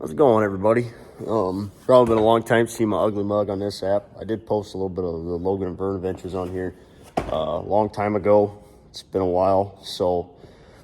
How's it going, everybody? Probably been a long time seeing my ugly mug on this app. I did post a little bit of the Logan and Vern adventures on here a long time ago. It's been a while.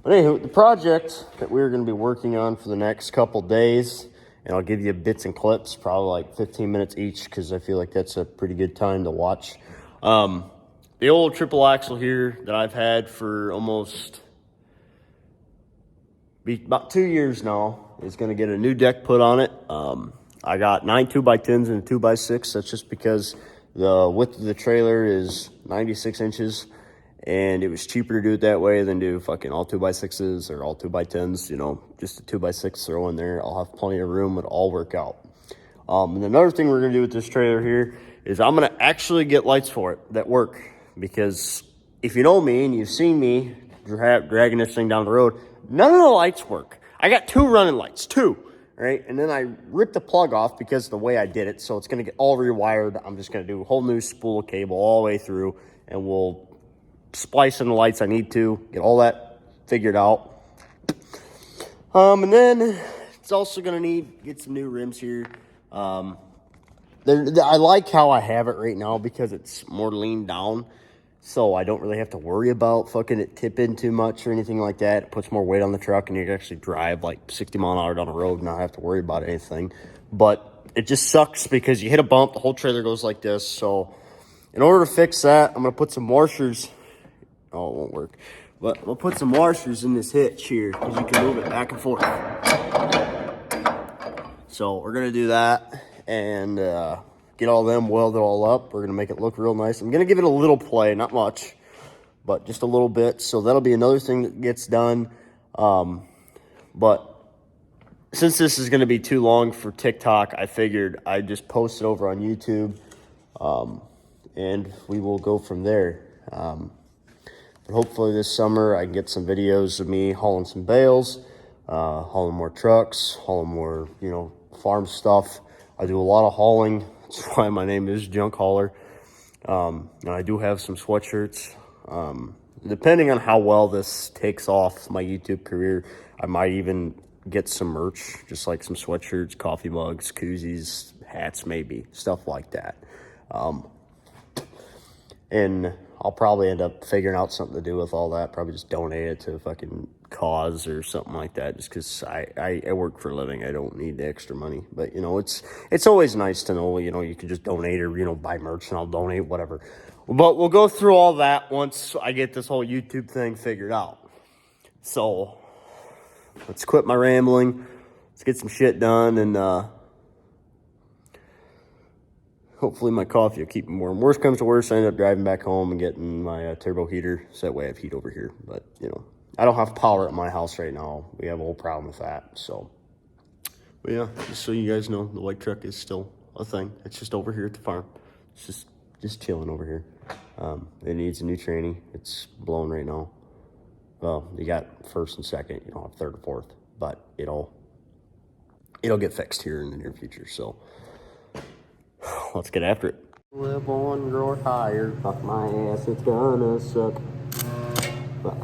But anywho, the project that we're going to be working on for the next couple days, and I'll give you bits and clips, probably like 15 minutes each, because I feel like that's a pretty good time to watch. The old triple axle here that I've had for almost about 2 years now is going to get a new deck put on it. I got 9 2x10s and a 2x6. That's just because the width of the trailer is 96 inches, and it was cheaper to do it that way than do fucking all 2x6s or all 2x10s. You know, just a 2x6 throw in there. I'll have plenty of room. It'll all work out. And another thing we're going to do with this trailer here is I'm going to actually get lights for it that work, because if you know me and you've seen me dragging this thing down the road, none of the lights work. I got 2 running lights, 2, right? And then I ripped the plug off because of the way I did it, so it's going to get all rewired. I'm just going to do a whole new spool of cable all the way through, and we'll splice in the lights I need to, get all that figured out. And then it's also going to get some new rims here. I like how I have it right now because it's more leaned down, so I don't really have to worry about fucking it tipping too much or anything like that. It puts more weight on the truck, and you can actually drive like 60 mile an hour down the road and not have to worry about anything. But it just sucks because you hit a bump, the whole trailer goes like this. So in order to fix that, I'm going to put some washers. Oh, it won't work. But we'll put some washers in this hitch here because you can move it back and forth. So we're going to do that and get all them welded all up. We're going to make it look real nice. I'm going to give it a little play, not much, but just a little bit. So that'll be another thing that gets done. But since this is going to be too long for TikTok, I figured I'd just post it over on YouTube, and we will go from there. But hopefully this summer I can get some videos of me hauling some bales, hauling more trucks, hauling more, farm stuff. I do a lot of hauling. That's why my name is Junk Hauler. And I do have some sweatshirts. Depending on how well this takes off my YouTube career, I might even get some merch, just like some sweatshirts, coffee mugs, koozies, hats, maybe, stuff like that. And I'll probably end up figuring out something to do with all that. Probably just donate it to a fucking cause or something like that, just because I work for a living. I don't need the extra money. But, it's always nice to know, you can just donate or, buy merch and I'll donate, whatever. But we'll go through all that once I get this whole YouTube thing figured out. So let's quit my rambling. Let's get some shit done, and hopefully my coffee will keep me warm. Worst comes to worst, I end up driving back home and getting my turbo heater, so that way I have heat over here. But, I don't have power at my house right now. We have a whole problem with that. So, but yeah, just so you guys know, the white truck is still a thing. It's just over here at the farm. It's just chilling over here. It needs a new tranny. It's blown right now. Well, you got first and second. You don't have third or fourth, but it'll get fixed here in the near future. So let's get after it. Live on, grow higher. Fuck my ass, it's gonna suck. Fuck.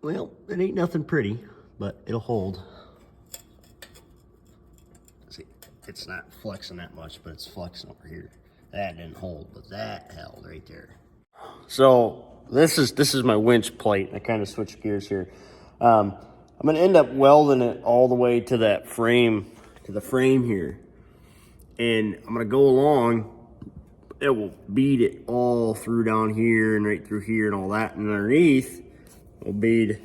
Well, it ain't nothing pretty, but it'll hold. See, it's not flexing that much, but it's flexing over here. That didn't hold, but that held right there. So, this is my winch plate. I kind of switched gears here. I'm going to end up welding it all the way to that frame, to the frame here. And I'm going to go along. It will bead it all through down here and right through here and all that. And underneath, will bead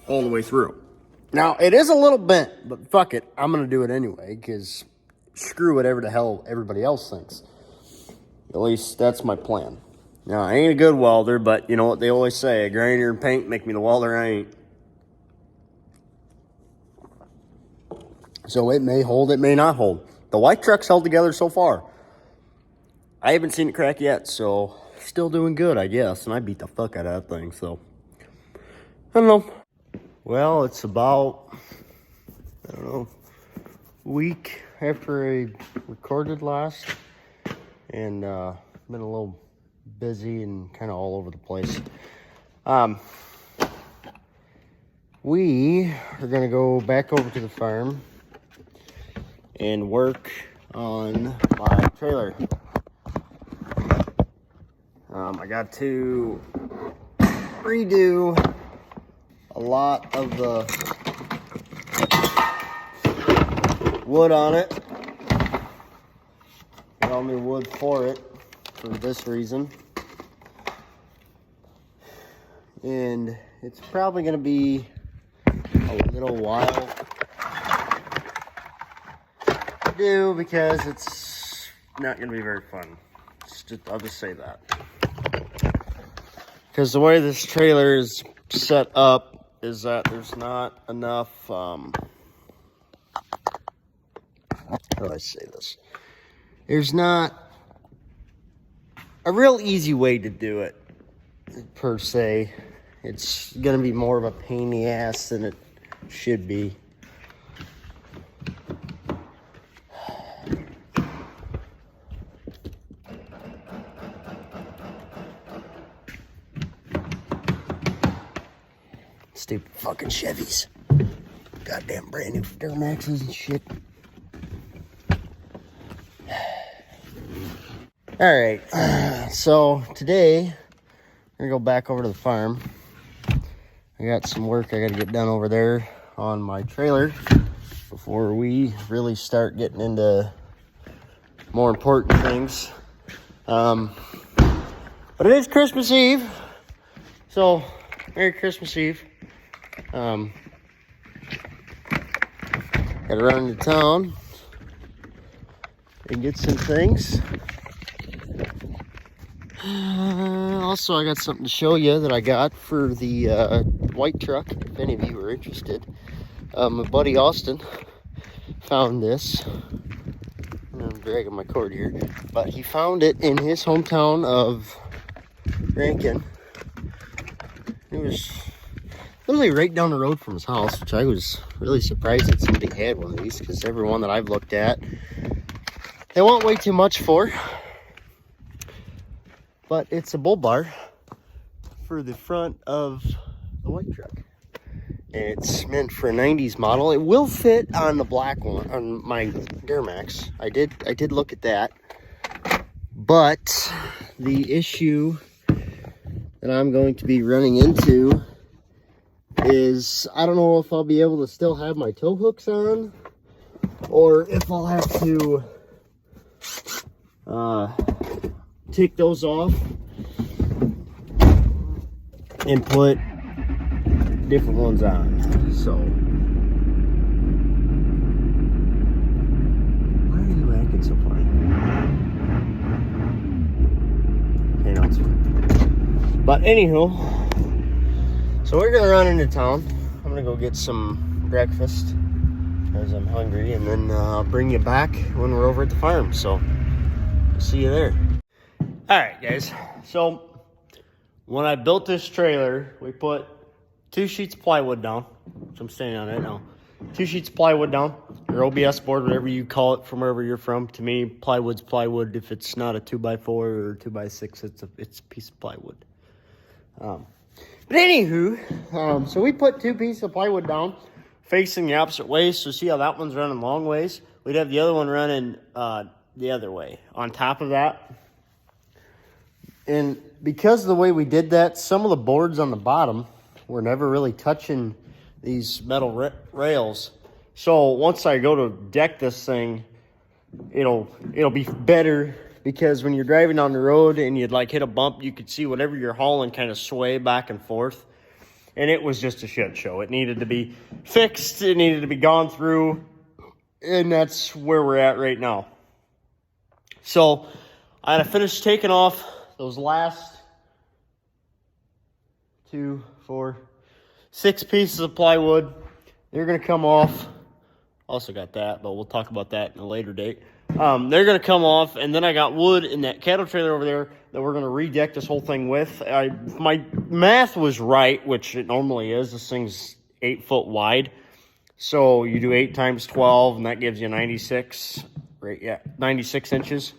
all the way through. Now, it is a little bent, but fuck it. I'm going to do it anyway, because screw whatever the hell everybody else thinks. At least that's my plan. Now, I ain't a good welder, but you know what they always say, a grinder and paint make me the welder I ain't. So it may hold, it may not hold. The white truck's held together so far. I haven't seen it crack yet, so still doing good, I guess. And I beat the fuck out of that thing, so I don't know. Well, it's about, I don't know, a week after I recorded last. And been a little busy and kind of all over the place. We are gonna go back over to the farm and work on my trailer. I got to redo a lot of the wood on it. Got all new wood for it for this reason. And it's probably going to be a little while to do because it's not going to be very fun. I'll just say that. Because the way this trailer is set up is that there's not enough, how do I say this? There's not a real easy way to do it, per se. It's going to be more of a pain in the ass than it should be. Stupid fucking Chevys. Goddamn brand new Duramaxes and shit. Alright, so today I'm gonna go back over to the farm. I got some work I gotta get done over there on my trailer before we really start getting into more important things. But it is Christmas Eve, so Merry Christmas Eve. Gotta run into town and get some things. Also, I got something to show you that I got for the white truck, if any of you are interested. My buddy Austin found this. I'm dragging my cord here, but he found it in his hometown of Rankin. It was literally right down the road from his house, which I was really surprised that somebody had one of these, because every one that I've looked at, they want way too much for. But it's a bull bar for the front of the white truck. And it's meant for a 90s model. It will fit on the black one, on my Duramax. I did look at that. But the issue that I'm going to be running into is I don't know if I'll be able to still have my tow hooks on, or if I'll have to take those off and put different ones on. So why are you acting so funny? Okay, no, it's fine. But anywho, so we're gonna run into town. I'm gonna go get some breakfast as I'm hungry, and then I'll bring you back when we're over at the farm. So see you there. All right, guys. So when I built this trailer, we put 2 sheets of plywood down, which I'm standing on right now. 2 sheets of plywood down, or OBS board, whatever you call it from wherever you're from. To me, plywood's plywood. If it's not a 2x4 or 2x6, it's a piece of plywood. But anywho, so we put 2 pieces of plywood down, facing the opposite way. So see how that one's running long ways? We'd have the other one running the other way. On top of that, And because of the way we did that, some of the boards on the bottom were never really touching these metal rails. So once I go to deck this thing, it'll be better, because when you're driving down the road and you'd like hit a bump, you could see whatever you're hauling kind of sway back and forth. And it was just a shit show. It needed to be fixed. It needed to be gone through. And that's where we're at right now. So I had to finish taking off those last 2, 4, 6 pieces of plywood. They're going to come off. Also got that, but we'll talk about that in a later date. They're going to come off, and then I got wood in that cattle trailer over there that we're going to redeck this whole thing with. My math was right, which it normally is. This thing's 8 foot wide. So you do 8 times 12, and that gives you 96, right? Yeah, 96 inches.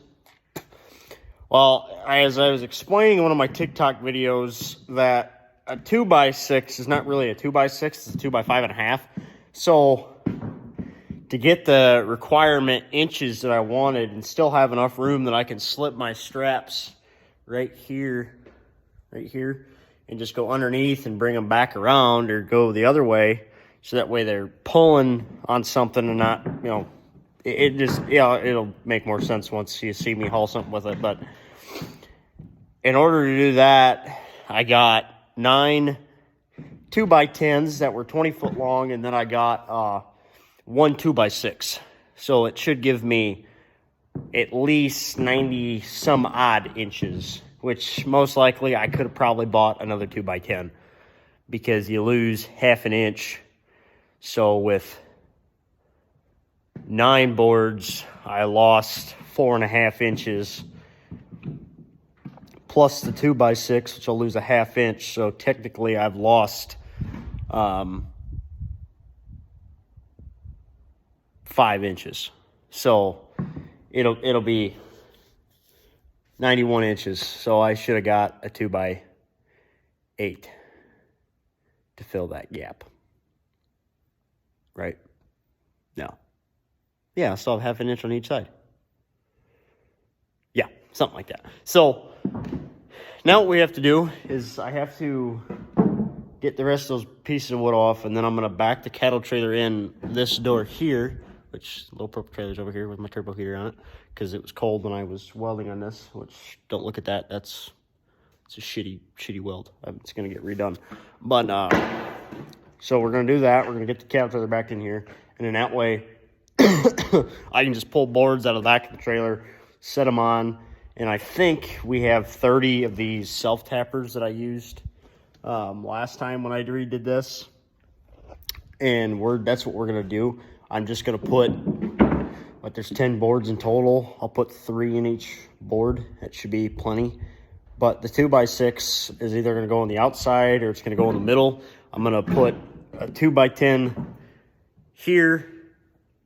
Well, as I was explaining in one of my TikTok videos, that a 2x6 is not really a 2x6, it's a 2x5.5. So to get the requirement inches that I wanted and still have enough room that I can slip my straps right here, and just go underneath and bring them back around, or go the other way, so that way they're pulling on something and not, it'll make more sense once you see me haul something with it. But in order to do that, I got 9 2x10s that were 20 foot long, and then I got 1 2x6. So it should give me at least 90 some odd inches, which most likely I could have probably bought another 2x10, because you lose half an inch. So with 9 boards, I lost 4.5 inches, plus the 2x6, which I'll lose a half inch. So technically I've lost 5 inches. So it'll be 91 inches. So I should have got a 2x8 to fill that gap. Right? No. Yeah, so I have half an inch on each side. Yeah, something like that. So now what we have to do is I have to get the rest of those pieces of wood off, and then I'm going to back the cattle trailer in this door here, which little purple trailer's over here with my turbo heater on it, because it was cold when I was welding on this, which, don't look at that. It's a shitty weld. It's going to get redone. But, so we're going to do that. We're going to get the cattle trailer back in here, and then that way I can just pull boards out of the back of the trailer, set them on, and I think we have 30 of these self-tappers that I used last time when I redid this, and that's what we're going to do. I'm just going to put, there's 10 boards in total. I'll put 3 in each board. That should be plenty. But the 2x6 is either going to go on the outside or it's going to go in the middle. I'm going to put a 2x10 here,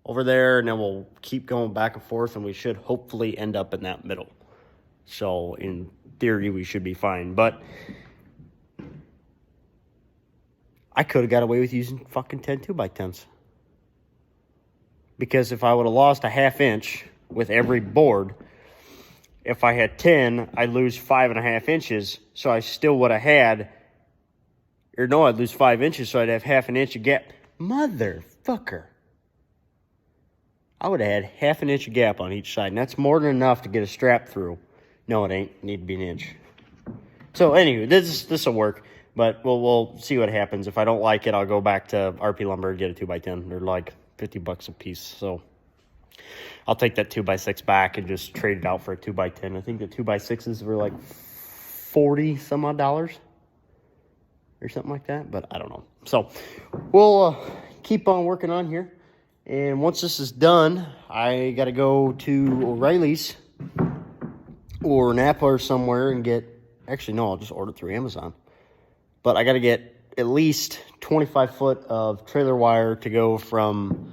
over there, and then we'll keep going back and forth, and we should hopefully end up in that middle. So in theory, we should be fine. But I could have got away with using fucking 10 2x10s. Because if I would have lost a half inch with every board, if I had 10, I'd lose 5.5 inches. So I still would have had, I'd lose 5 inches, so I'd have half an inch of gap. Motherfucker. I would have had half an inch of gap on each side, and that's more than enough to get a strap through. No, it ain't. Need to be an inch. So anyway, this will work, but we'll see what happens. If I don't like it, I'll go back to RP Lumber and get a 2x10. They're like $50 a piece. So I'll take that 2x6 back and just trade it out for a 2x10. I think the 2x6s were like $40 some odd or something like that, but I don't know. So we'll keep on working on here. And once this is done, I got to go to O'Reilly's or Napa or somewhere and get, actually, no, I'll just order it through Amazon. But I got to get at least 25 foot of trailer wire to go from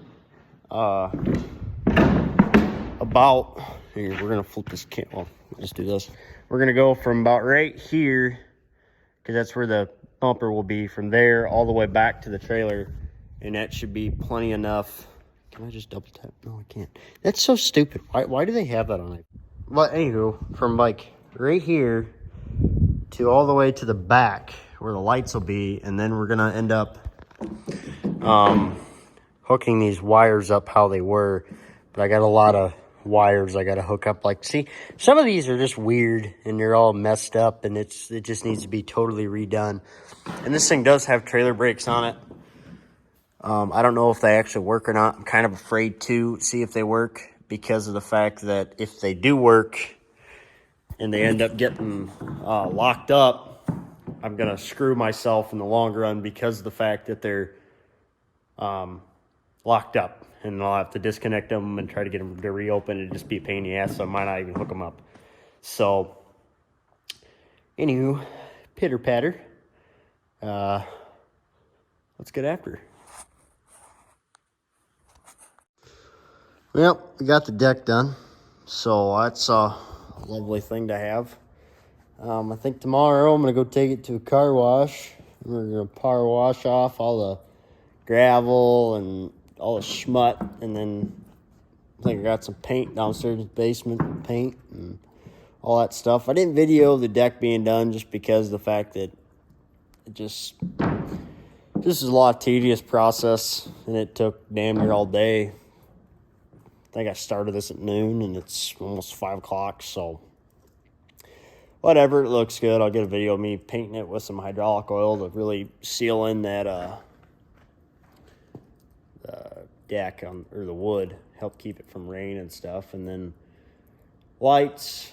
about, here, we're going to flip this, well, let's do this. We're going to go from about right here, because that's where the bumper will be, from there all the way back to the trailer. And that should be plenty enough. Can I just double tap? No, I can't. That's so stupid. Why do they have that on it? But anywho, from like right here to all the way to the back where the lights will be, and then we're gonna end up hooking these wires up how they were. But I got a lot of wires I gotta hook up. Like, see, some of these are just weird and they're all messed up, and it just needs to be totally redone. And this thing does have trailer brakes on it. I don't know if they actually work or not. I'm kind of afraid to see if they work, because of the fact that if they do work and they end up getting locked up, I'm going to screw myself in the long run, because of the fact that they're locked up, and I'll have to disconnect them and try to get them to reopen. It'd just be a pain in the ass, so I might not even hook them up. So, anywho, pitter patter. Let's get after her. Well, we got the deck done, so that's a lovely thing to have. I think tomorrow I'm going to go take it to a car wash. We're going to power wash off all the gravel and all the schmut, and then I think I got some paint downstairs in the basement, paint and all that stuff. I didn't video the deck being done just because of the fact that this is a lot of tedious process, and it took damn near all day. I think I started this at noon, and it's almost 5 o'clock, so whatever, it looks good. I'll get a video of me painting it with some hydraulic oil to really seal in that the deck or the wood, help keep it from rain and stuff. And then lights,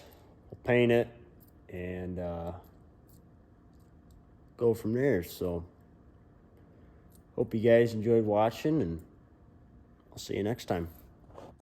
we'll paint it and go from there. So hope you guys enjoyed watching, and I'll see you next time.